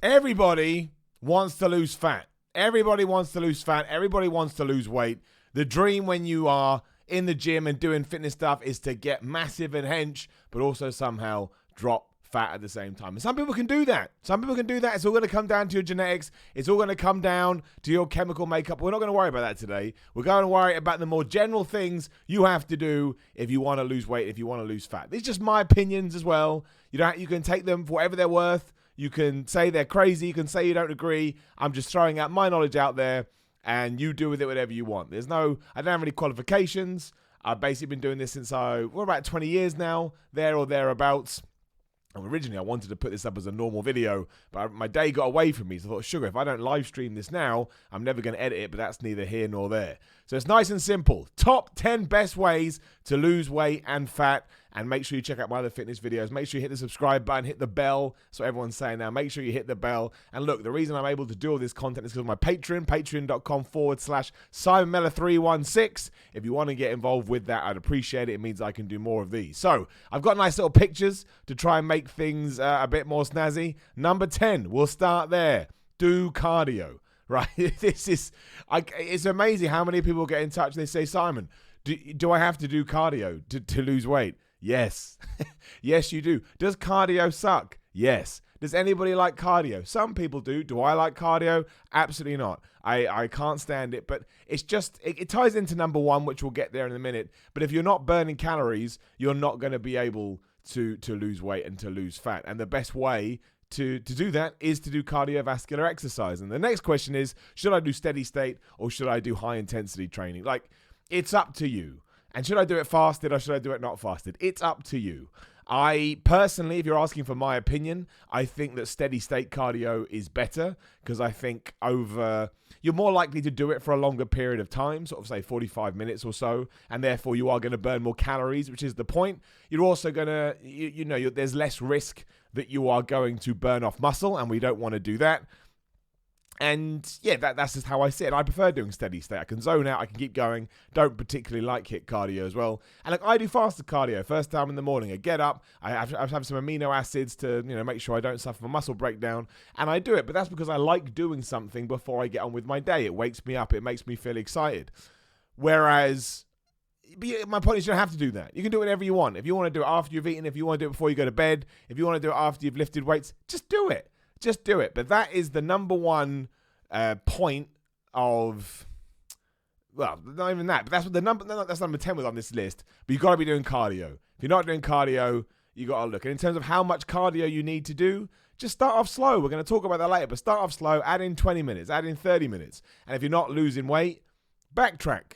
Everybody wants to lose fat. Everybody wants to lose fat. Everybody wants to lose weight. The dream when you are in the gym and doing fitness stuff is to get massive and hench, but also somehow drop fat at the same time. And some people can do that. It's all going to come down to your genetics. It's all going to come down to your chemical makeup. We're not going to worry about that today. We're going to worry about the more general things you have to do if you want to lose weight, if you want to lose fat. These are just my opinions as well. You can take them for whatever they're worth. You can say they're crazy. You can say you don't agree. I'm just throwing out my knowledge out there, and you do with it whatever you want. I don't have any qualifications. I've basically been doing this since we're about 20 years now, there or thereabouts. And originally, I wanted to put this up as a normal video, but my day got away from me. So I thought, sugar, if I don't live stream this now, I'm never going to edit it, but that's neither here nor there. So it's nice and simple. Top 10 best ways to lose weight and fat. And make sure you check out my other fitness videos. Make sure you hit the subscribe button, hit the bell. That's what everyone's saying now. Make sure you hit the bell. And look, the reason I'm able to do all this content is because of my Patreon, patreon.com/SimonMeller316. If you want to get involved with that, I'd appreciate it. It means I can do more of these. So I've got nice little pictures to try and make things a bit more snazzy. Number 10, we'll start there. Do cardio, right? It's amazing how many people get in touch and they say, Simon, do I have to do cardio to lose weight? Yes. Yes, you do. Does cardio suck? Yes. Does anybody like cardio? Some people do. Do I like cardio? Absolutely not. I can't stand it, but it's just, it ties into number one, which we'll get there in a minute. But if you're not burning calories, you're not going to be able to lose weight and to lose fat. And the best way to do that is to do cardiovascular exercise. And the next question is, should I do steady state or should I do high intensity training? Like, it's up to you. And should I do it fasted or should I do it not fasted? It's up to you. I personally, if you're asking for my opinion, I think that steady state cardio is better because I think you're more likely to do it for a longer period of time, sort of say 45 minutes or so, and therefore you are going to burn more calories, which is the point. You're also going to, there's less risk that you are going to burn off muscle, and we don't want to do that. And yeah, that's just how I see it. I prefer doing steady state. I can zone out. I can keep going. Don't particularly like HIIT cardio as well. And like I do fasted cardio first time in the morning. I get up. I have some amino acids to make sure I don't suffer from muscle breakdown. And I do it. But that's because I like doing something before I get on with my day. It wakes me up. It makes me feel excited. Whereas my point is you don't have to do that. You can do whatever you want. If you want to do it after you've eaten, if you want to do it before you go to bed, if you want to do it after you've lifted weights, just do it. Just do it. But that is the number one point of, well, not even that. But that's what that's number 10 was on this list. But you've got to be doing cardio. If you're not doing cardio, you got to look. And in terms of how much cardio you need to do, just start off slow. We're going to talk about that later. But start off slow. Add in 20 minutes. Add in 30 minutes. And if you're not losing weight, backtrack.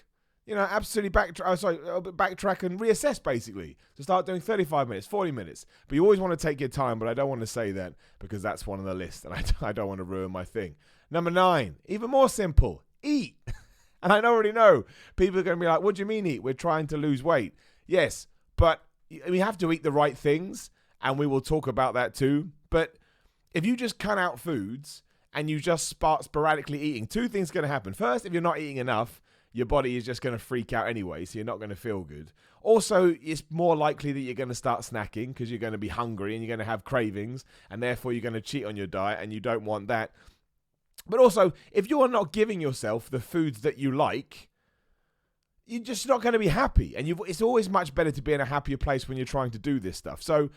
Absolutely backtrack and reassess, basically. So start doing 35 minutes, 40 minutes. But you always want to take your time, but I don't want to say that because that's one on the list, and I don't want to ruin my thing. Number 9, even more simple, eat. And I already know people are going to be like, what do you mean eat? We're trying to lose weight. Yes, but we have to eat the right things, and we will talk about that too. But if you just cut out foods and you just start sporadically eating, two things are going to happen. First, if you're not eating enough, your body is just going to freak out anyway, so you're not going to feel good. Also, it's more likely that you're going to start snacking because you're going to be hungry and you're going to have cravings, and therefore you're going to cheat on your diet, and you don't want that. But also, if you are not giving yourself the foods that you like, you're just not going to be happy. And it's always much better to be in a happier place when you're trying to do this stuff. So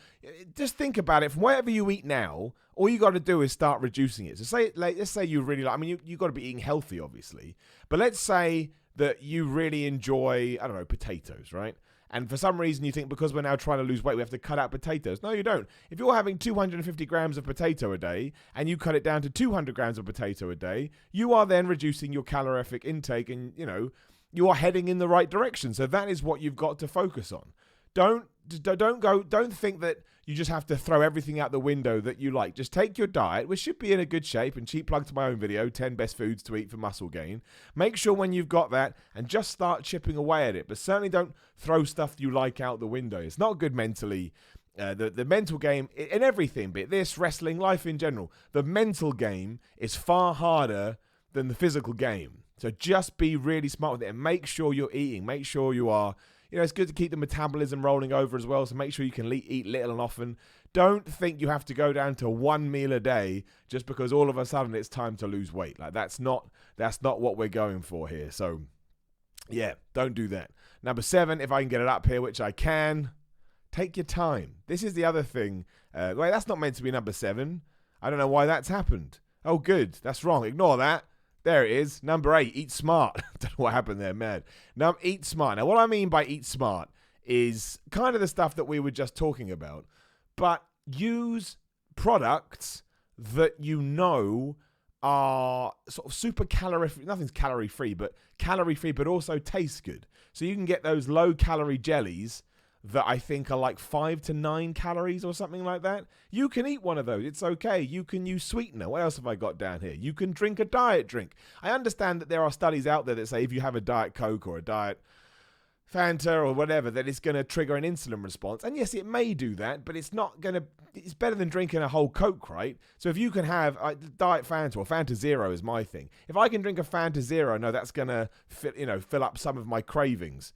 just think about it. From whatever you eat now, all you got to do is start reducing it. So let's say you really like, you've got to be eating healthy, obviously. But let's say that you really enjoy, potatoes, right? And for some reason you think because we're now trying to lose weight, we have to cut out potatoes. No, you don't. If you're having 250 grams of potato a day and you cut it down to 200 grams of potato a day, you are then reducing your calorific intake and, you are heading in the right direction. So that is what you've got to focus on. Don't think that you just have to throw everything out the window that you like. Just take your diet, which should be in a good shape, and cheap plug to my own video, 10 best foods to eat for muscle gain. Make sure when you've got that and just start chipping away at it. But certainly don't throw stuff you like out the window. It's not good mentally. The mental game in everything, be it this, wrestling, life in general, the mental game is far harder than the physical game. So just be really smart with it and make sure you're eating. Make sure you are, it's good to keep the metabolism rolling over as well. So make sure you can eat little and often. Don't think you have to go down to one meal a day just because all of a sudden it's time to lose weight. Like that's not what we're going for here. So yeah, don't do that. Number 7, if I can get it up here, which I can, take your time. This is the other thing. Wait, that's not meant to be number 7. I don't know why that's happened. Oh, good. That's wrong. Ignore that. There it is. Number 8, eat smart. Don't know what happened there, man. Now, eat smart. Now, what I mean by eat smart is kind of the stuff that we were just talking about. But use products that you know are sort of super calorific. Nothing's calorie free, but also taste good. So you can get those low calorie jellies that I think are like 5 to 9 calories or something like that. You can eat one of those. It's okay. You can use sweetener. What else have I got down here? You can drink a diet drink. I understand that there are studies out there that say if you have a Diet Coke or a Diet Fanta or whatever, that it's going to trigger an insulin response. And yes, it may do that, but it's not going to, it's better than drinking a whole Coke, right? So if you can have Diet Fanta or Fanta Zero is my thing. If I can drink a Fanta Zero, no, that's going to fill up some of my cravings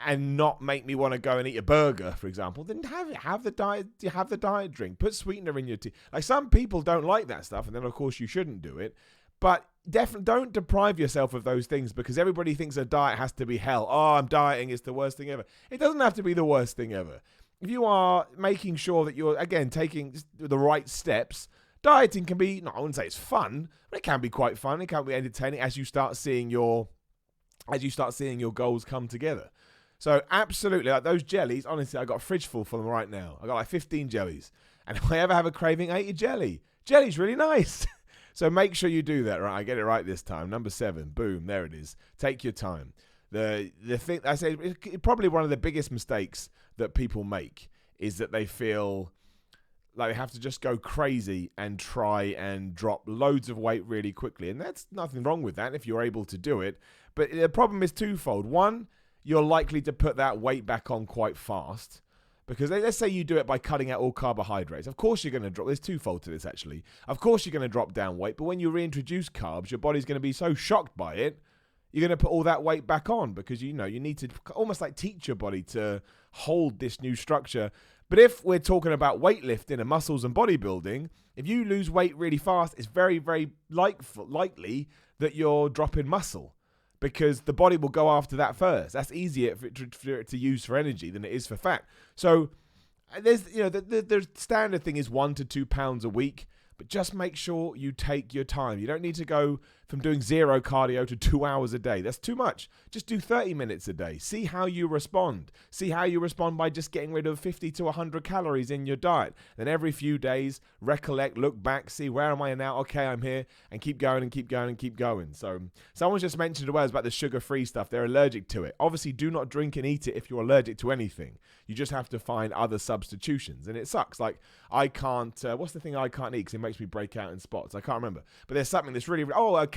and not make me want to go and eat a burger, for example, then have the diet drink. Put sweetener in your tea. Like some people don't like that stuff, and then of course you shouldn't do it. But definitely don't deprive yourself of those things because everybody thinks a diet has to be hell. Oh, I'm dieting, it's the worst thing ever. It doesn't have to be the worst thing ever. If you are making sure that you're, again, taking the right steps, dieting can be, I wouldn't say it's fun, but it can be quite fun. It can be entertaining as you start seeing your goals come together. So absolutely, like those jellies, honestly, I got a fridge full for them right now. I got like 15 jellies. And if I ever have a craving, I eat a jelly. Jelly's really nice. So make sure you do that, right? I get it right this time. Number 7, boom, there it is. Take your time. The thing I say, probably one of the biggest mistakes that people make is that they feel like they have to just go crazy and try and drop loads of weight really quickly. And that's nothing wrong with that if you're able to do it. But the problem is twofold. One, you're likely to put that weight back on quite fast. Because let's say you do it by cutting out all carbohydrates. Of course you're going to drop. There's twofold to this, actually. Of course you're going to drop down weight. But when you reintroduce carbs, your body's going to be so shocked by it, you're going to put all that weight back on. Because, you need to almost like teach your body to hold this new structure. But if we're talking about weightlifting and muscles and bodybuilding, if you lose weight really fast, it's very, very likely that you're dropping muscle. Because the body will go after that first. That's easier for it to use for energy than it is for fat. So there's, the standard thing is 1 to 2 pounds a week, but just make sure you take your time. You don't need to go from doing 0 cardio to 2 hours a day. That's too much. Just do 30 minutes a day. See how you respond. See how you respond by just getting rid of 50 to 100 calories in your diet. Then every few days, recollect, look back, see where am I now? Okay, I'm here, and keep going and keep going and keep going. So someone just mentioned as well about the sugar-free stuff. They're allergic to it. Obviously, do not drink and eat it if you're allergic to anything. You just have to find other substitutions, and it sucks. Like I can't. What's the thing I can't eat because it makes me break out in spots? I can't remember. But there's something that's really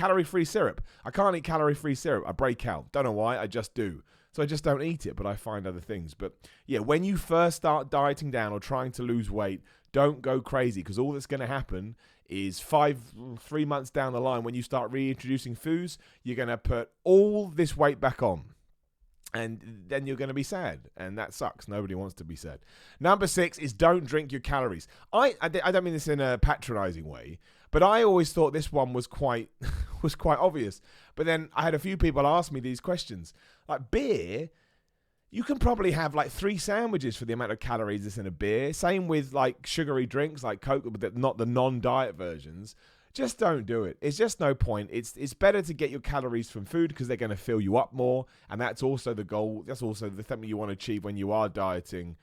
calorie-free syrup. I can't eat calorie-free syrup. I break out. Don't know why. I just do. So I just don't eat it, but I find other things. But yeah, when you first start dieting down or trying to lose weight, don't go crazy because all that's going to happen is 3 months down the line when you start reintroducing foods, you're going to put all this weight back on. And then you're going to be sad. And that sucks. Nobody wants to be sad. Number 6 is don't drink your calories. I don't mean this in a patronizing way, but I always thought this one was quite obvious. But then I had a few people ask me these questions. Like beer, you can probably have like 3 sandwiches for the amount of calories that's in a beer. Same with like sugary drinks like Coke, but not the non-diet versions. Just don't do it. It's just no point. It's better to get your calories from food because they're going to fill you up more. And that's also the goal. That's also the thing you want to achieve when you are dieting.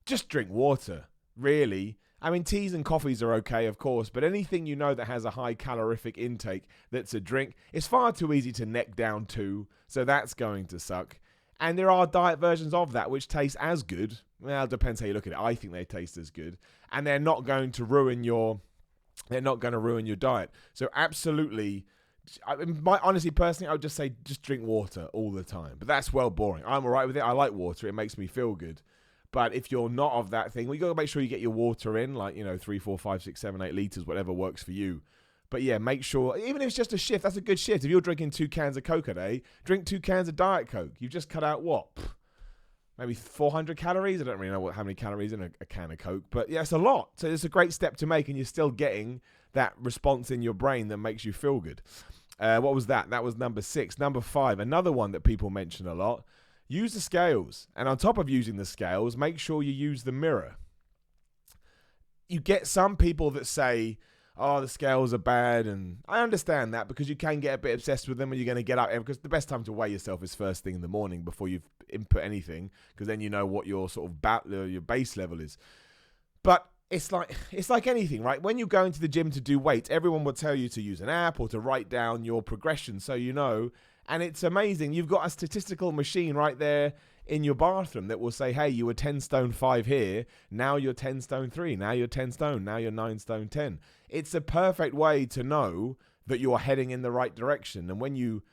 Just drink water, really. I mean, teas and coffees are okay, of course, but anything you know that has a high calorific intake that's a drink, it's far too easy to neck down to. So that's going to suck. And there are diet versions of that which taste as good. Well, it depends how you look at it. I think they taste as good. And they're not going to ruin your diet. So absolutely, honestly, personally, I would just say just drink water all the time. But that's well boring. I'm all right with it. I like water. It makes me feel good. But if you're not of that thing, well, you got to make sure you get your water in, like, 3, 4, 5, 6, 7, 8 liters, whatever works for you. But yeah, make sure, even if it's just a shift, that's a good shift. If you're drinking 2 cans of Coke a day, drink 2 cans of Diet Coke. You've just cut out what? maybe 400 calories. I don't really know how many calories in a can of Coke, but yeah, it's a lot. So it's a great step to make, and you're still getting that response in your brain that makes you feel good. What was that? That was number 6. Number 5, another one that people mention a lot, use the scales. And on top of using the scales, make sure you use the mirror. You get some people that say, oh, the scales are bad, and I understand that because you can get a bit obsessed with them when you're going to get up, because the best time to weigh yourself is first thing in the morning before you've input anything, because then you know what your sort of your base level is. But it's like anything, right? When you go into the gym to do weights, everyone will tell you to use an app or to write down your progression so you know. And it's amazing. You've got a statistical machine right there in your bathroom that will say, hey, you were 10 stone 5 here. Now you're 10 stone 3. Now you're 10 stone. Now you're 9 stone 10. It's a perfect way to know that you are heading in the right direction. And when you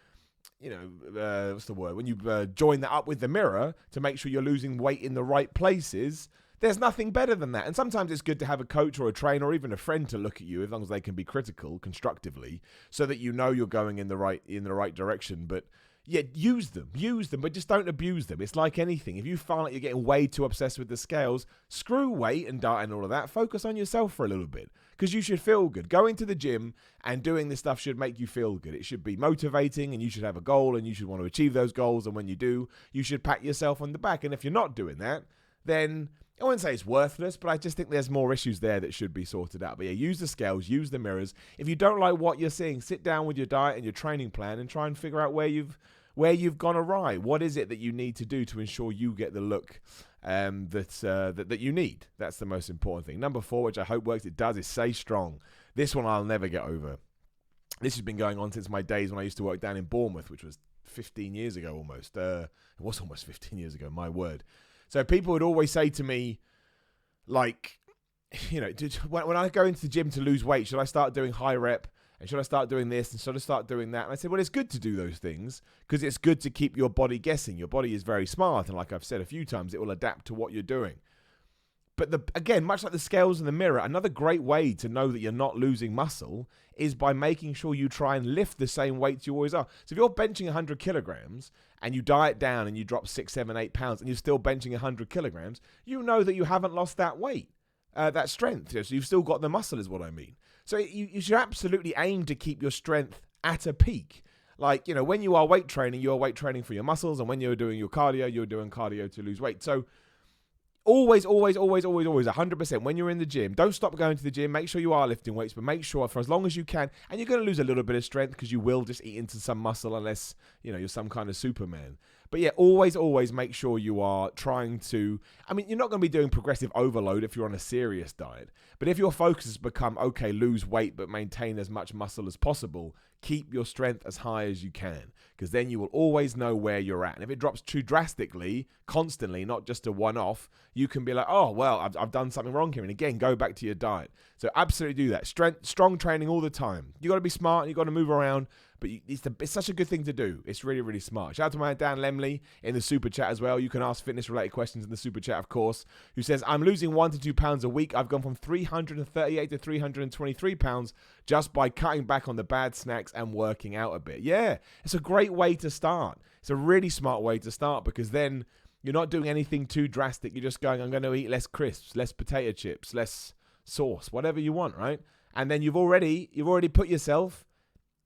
what's the word? When you join that up with the mirror to make sure you're losing weight in the right places, there's nothing better than that. And sometimes it's good to have a coach or a trainer or even a friend to look at you, as long as they can be critical constructively, so that you know you're going in the right direction. But yeah, use them, but just don't abuse them. It's like anything. If you find like you're getting way too obsessed with the scales, screw weight and diet and all of that. Focus on yourself for a little bit, because you should feel good. Going to the gym and doing this stuff should make you feel good. It should be motivating, and you should have a goal, and you should want to achieve those goals. And when you do, you should pat yourself on the back. And if you're not doing that, then I wouldn't say it's worthless, but I just think there's more issues there that should be sorted out. But yeah, use the scales, use the mirrors. If you don't like what you're seeing, sit down with your diet and your training plan and try and figure out where you've gone awry. What is it that you need to do to ensure you get the look that you need? That's the most important thing. Number 4, which I hope works, it does, is stay strong. This one I'll never get over. This has been going on since my days when I used to work down in Bournemouth, which was 15 years ago almost. It was almost 15 years ago, my word. So people would always say to me, like, when I go into the gym to lose weight, should I start doing high rep? And should I start doing this? And should I start doing that? And I said, well, it's good to do those things because it's good to keep your body guessing. Your body is very smart. And like I've said a few times, it will adapt to what you're doing. But again, much like the scales in the mirror, another great way to know that you're not losing muscle is by making sure you try and lift the same weights you always are. So if you're benching 100 kilograms and you diet down and you drop 6, 7, 8 pounds and you're still benching 100 kilograms, you know that you haven't lost that weight, that strength. So you've still got the muscle is what I mean. So you should absolutely aim to keep your strength at a peak. Like, when you are weight training, you're weight training for your muscles. And when you're doing your cardio, you're doing cardio to lose weight. So always, 100%, when you're in the gym, don't stop going to the gym. Make sure you are lifting weights, but make sure for as long as you can, and you're going to lose a little bit of strength because you will just eat into some muscle unless, you're some kind of Superman. But yeah, always make sure you are trying to, you're not going to be doing progressive overload if you're on a serious diet. But if your focus has become, okay, lose weight, but maintain as much muscle as possible, keep your strength as high as you can, because then you will always know where you're at. And if it drops too drastically, constantly, not just a one-off, you can be like, oh, well, I've done something wrong here. And again, go back to your diet. So absolutely do that. Strong training all the time. You got to be smart. You got to move around. But it's such a good thing to do. It's really, really smart. Shout out to my Dan Lemley in the super chat as well. You can ask fitness-related questions in the super chat, of course, who says, I'm losing 1 to 2 pounds a week. I've gone from 338 to 323 pounds just by cutting back on the bad snacks and working out a bit. Yeah, it's a great way to start. It's a really smart way to start because then you're not doing anything too drastic. You're just going, I'm going to eat less crisps, less potato chips, less sauce, whatever you want, right? And then you've already put yourself...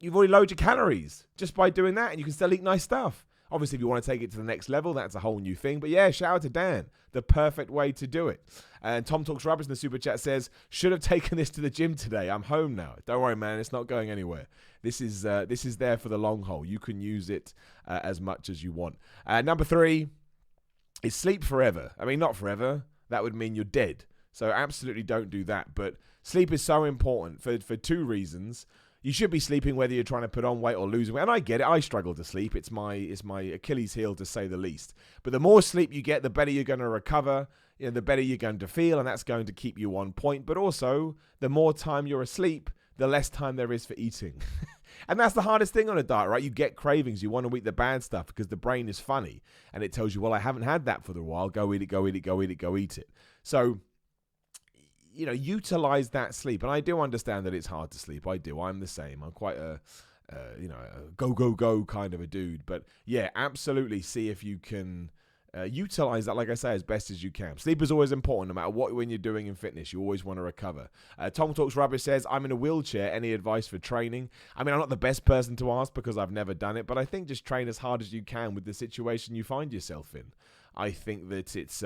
You've already loaded your calories just by doing that, and you can still eat nice stuff. Obviously, if you want to take it to the next level, that's a whole new thing. But yeah, shout out to Dan. The perfect way to do it. And Tom Talks Rubbish in the super chat says, should have taken this to the gym today. I'm home now. Don't worry, man. It's not going anywhere. This is there for the long haul. You can use it as much as you want. Number 3 is sleep forever. Not forever. That would mean you're dead. So absolutely don't do that. But sleep is so important for 2 reasons. You should be sleeping whether you're trying to put on weight or lose weight. And I get it. I struggle to sleep. It's my Achilles heel, to say the least. But the more sleep you get, the better you're going to recover, the better you're going to feel, and that's going to keep you on point. But also, the more time you're asleep, the less time there is for eating. And that's the hardest thing on a diet, right? You get cravings. You want to eat the bad stuff because the brain is funny. And it tells you, well, I haven't had that for a while. Go eat it, go eat it, go eat it, go eat it. So... utilize that sleep. And I do understand that it's hard to sleep. I do. I'm the same. I'm quite a go kind of a dude. But yeah, absolutely see if you can Utilize that, like I say, as best as you can. Sleep is always important, no matter when you're doing in fitness. You always want to recover. Tom Talks Rubbish says, I'm in a wheelchair. Any advice for training? I mean, I'm not the best person to ask because I've never done it, but I think just train as hard as you can with the situation you find yourself in. I think that it's...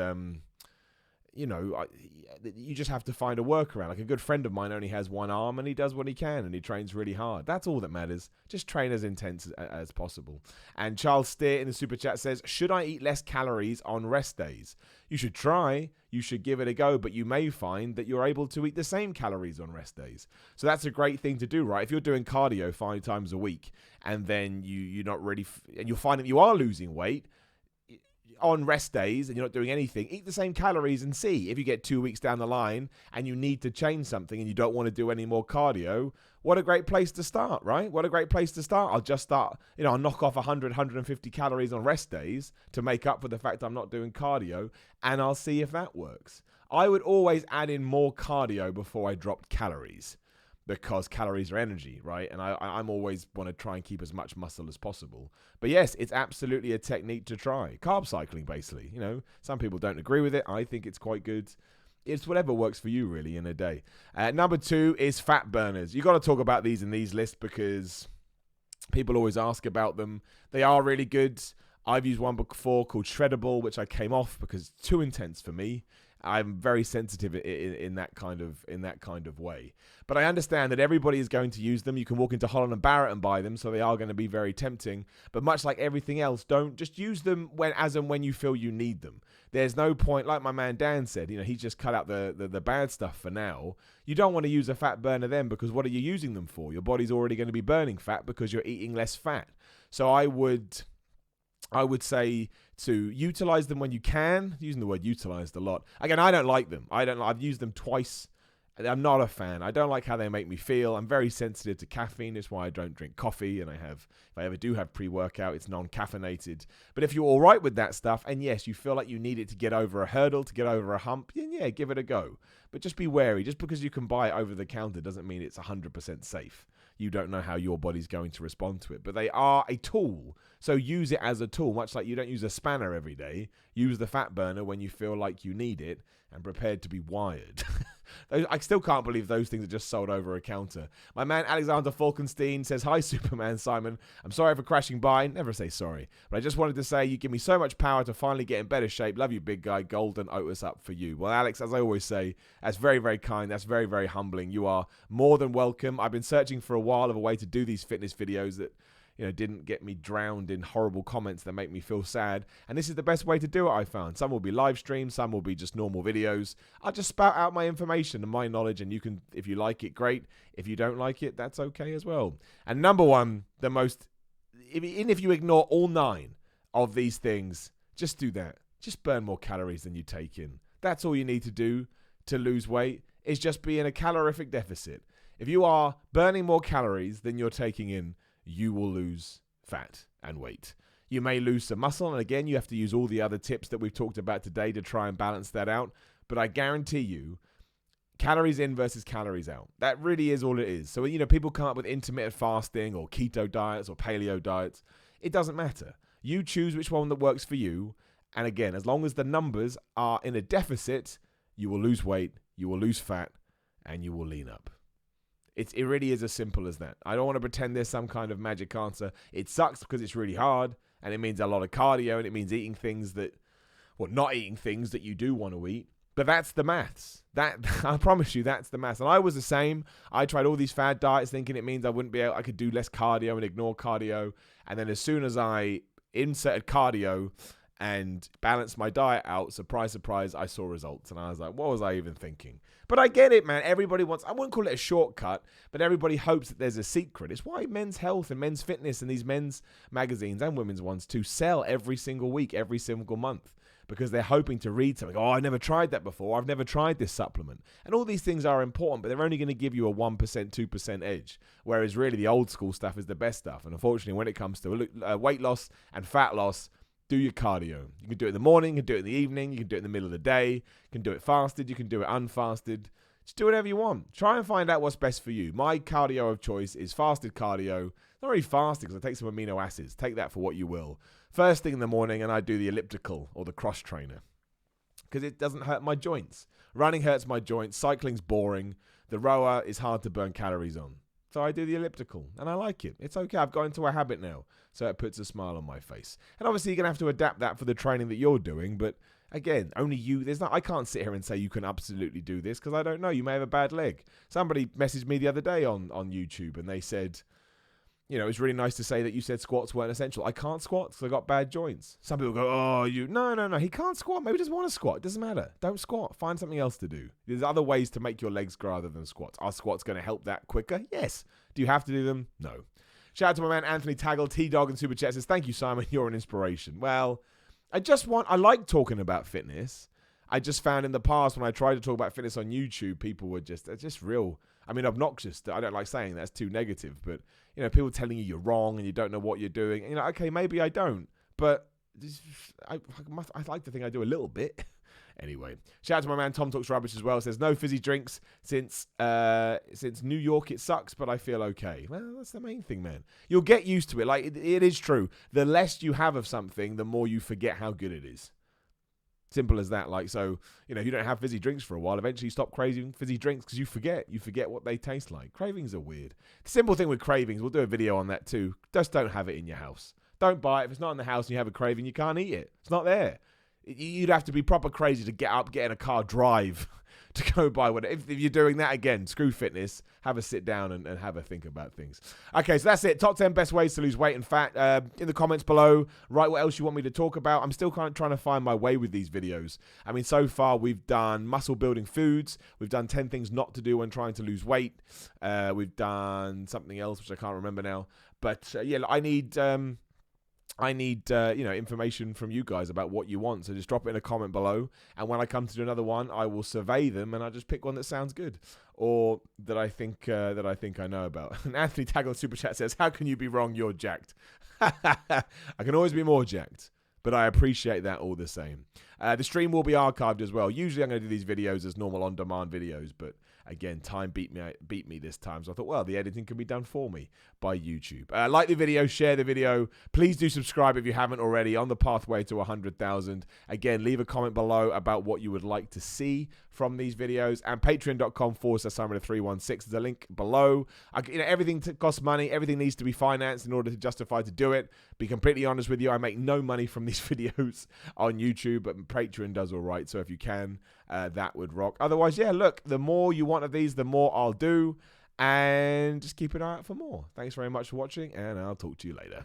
you just have to find a workaround. Like a good friend of mine only has one arm and he does what he can and he trains really hard. That's all that matters. Just train as intense as possible. And Charles Steer in the super chat says, should I eat less calories on rest days? You should try. You should give it a go, but you may find that you're able to eat the same calories on rest days. So that's a great thing to do, right? If you're doing cardio 5 times a week and then you're not really, and you'll find that you are losing weight, on rest days and you're not doing anything, eat the same calories and see. If you get 2 weeks down the line and you need to change something and you don't want to do any more cardio, what a great place to start, right? What a great place to start. I'll just start, I'll knock off 100, 150 calories on rest days to make up for the fact I'm not doing cardio, and I'll see if that works. I would always add in more cardio before I dropped calories, because calories are energy, right? And I'm always want to try and keep as much muscle as possible. But yes, it's absolutely a technique to try. Carb cycling, basically. Some people don't agree with it. I think it's quite good. It's whatever works for you, really, in a day. Number 2 is fat burners. You've got to talk about these in these lists because people always ask about them. They are really good. I've used one before called Shreddable, which I came off because it's too intense for me. I'm very sensitive in that kind of way. But I understand that everybody is going to use them. You can walk into Holland & Barrett and buy them, so they are going to be very tempting. But much like everything else, don't just use them as and when you feel you need them. There's no point, like my man Dan said, he's just cut out the bad stuff for now. You don't want to use a fat burner then, because what are you using them for? Your body's already going to be burning fat because you're eating less fat. So I would say to utilize them when you can. Using the word utilized a lot. Again, I don't like them. I've used them twice. I'm not a fan. I don't like how they make me feel. I'm very sensitive to caffeine. That's why I don't drink coffee. And if I ever do have pre-workout, it's non-caffeinated. But if you're all right with that stuff, and yes, you feel like you need it to get over a hurdle, to get over a hump, then yeah, give it a go. But just be wary. Just because you can buy it over the counter doesn't mean it's 100% safe. You don't know how your body's going to respond to it. But they are a tool. So use it as a tool, much like you don't use a spanner every day. Use the fat burner when you feel like you need it and prepared to be wired. I still can't believe those things are just sold over a counter. My man Alexander Falkenstein says, hi, Superman Simon. I'm sorry for crashing by. Never say sorry. But I just wanted to say you give me so much power to finally get in better shape. Love you, big guy. Golden Otis up for you. Well, Alex, as I always say, that's very, very kind. That's very, very humbling. You are more than welcome. I've been searching for a while of a way to do these fitness videos that didn't get me drowned in horrible comments that make me feel sad. And this is the best way to do it, I found. Some will be live streams, some will be just normal videos. I'll just spout out my information and my knowledge, and you can, if you like it, great. If you don't like it, that's okay as well. And number 1, even if you ignore all 9 of these things, just do that. Just burn more calories than you take in. That's all you need to do to lose weight, is just be in a calorific deficit. If you are burning more calories than you're taking in, you will lose fat and weight. You may lose some muscle, and again, you have to use all the other tips that we've talked about today to try and balance that out. But I guarantee you, calories in versus calories out. That really is all it is. So, people come up with intermittent fasting or keto diets or paleo diets. It doesn't matter. You choose which one that works for you. And again, as long as the numbers are in a deficit, you will lose weight, you will lose fat, and you will lean up. It really is as simple as that. I don't want to pretend there's some kind of magic answer. It sucks because it's really hard, and it means a lot of cardio, and it means eating things not eating things that you do want to eat. But that's the maths. I promise you, that's the maths. And I was the same. I tried all these fad diets thinking it means I could do less cardio and ignore cardio. And then as soon as I inserted cardio and balanced my diet out, surprise, surprise, I saw results. And I was like, what was I even thinking? But I get it, man. Everybody wants, I wouldn't call it a shortcut, but everybody hopes that there's a secret. It's why Men's Health and Men's Fitness and these men's magazines and women's ones too sell every single week, every single month, because they're hoping to read something. Oh, I never tried that before. I've never tried this supplement. And all these things are important, but they're only going to give you a 1%, 2% edge, whereas really the old school stuff is the best stuff. And unfortunately, when it comes to weight loss and fat loss, do your cardio. You can do it in the morning, you can do it in the evening, you can do it in the middle of the day, you can do it fasted, you can do it unfasted. Just do whatever you want. Try and find out what's best for you. My cardio of choice is fasted cardio. Not really fasted because I take some amino acids. Take that for what you will. First thing in the morning, and I do the elliptical or the cross trainer because it doesn't hurt my joints. Running hurts my joints. Cycling's boring. The rower is hard to burn calories on. So I do the elliptical, and I like it. It's okay. I've got into a habit now, so it puts a smile on my face. And obviously, you're going to have to adapt that for the training that you're doing, but again, only you. I can't sit here and say you can absolutely do this because I don't know. You may have a bad leg. Somebody messaged me the other day on YouTube, and they said, it's really nice to say that you said squats weren't essential. I can't squat because I got bad joints. Some people go, no, he can't squat. Maybe he doesn't want to squat. It doesn't matter. Don't squat. Find something else to do. There's other ways to make your legs grow other than squats. Are squats going to help that quicker? Yes. Do you have to do them? No. Shout out to my man Anthony Taggle, T-Dog and Super Chat says, thank you, Simon. You're an inspiration. Well, I like talking about fitness. I just found in the past when I tried to talk about fitness on YouTube, people were just real. Obnoxious. I don't like saying that's too negative, but people telling you you're wrong and you don't know what you're doing. Okay, maybe I don't, but I'd like to think I do a little bit. Anyway, shout out to my man Tom Talks Rubbish as well. Says no fizzy drinks since New York. It sucks, but I feel okay. Well, that's the main thing, man. You'll get used to it. Like it is true. The less you have of something, the more you forget how good it is. Simple as that. If you don't have fizzy drinks for a while, eventually you stop craving fizzy drinks because you forget what they taste like. Cravings are weird. The simple thing with cravings, we'll do a video on that too. Just don't have it in your house. Don't buy it. If it's not in the house and you have a craving, you can't eat it. It's not there. You'd have to be proper crazy to get up, get in a car, drive to go buy one. If you're doing that, again, screw fitness. Have a sit down and have a think about things. Okay, so that's it. Top 10 best ways to lose weight and fat. In the comments below, write what else you want me to talk about. I'm still kind of trying to find my way with these videos. So far we've done muscle building foods. We've done 10 things not to do when trying to lose weight. We've done something else, which I can't remember now. But I need information from you guys about what you want. So just drop it in a comment below. And when I come to do another one, I will survey them and I'll just pick one that sounds good or that I think I know about. And Anthony Taggle Super Chat says, how can you be wrong? You're jacked. I can always be more jacked, but I appreciate that all the same. The stream will be archived as well. Usually I'm going to do these videos as normal on-demand videos, but again, time beat me this time. So I thought, well, the editing can be done for me by YouTube. Like the video, share the video. Please do subscribe if you haven't already. On the pathway to 100,000. Again, leave a comment below about what you would like to see from these videos. And patreon.com/Simon316 is a link below. Everything costs money. Everything needs to be financed in order to justify to do it. Be completely honest with you, I make no money from these videos on YouTube, but Patreon does all right. So if you can, that would rock. Otherwise, look, the more you want of these, the more I'll do. And just keep an eye out for more. Thanks very much for watching, and I'll talk to you later.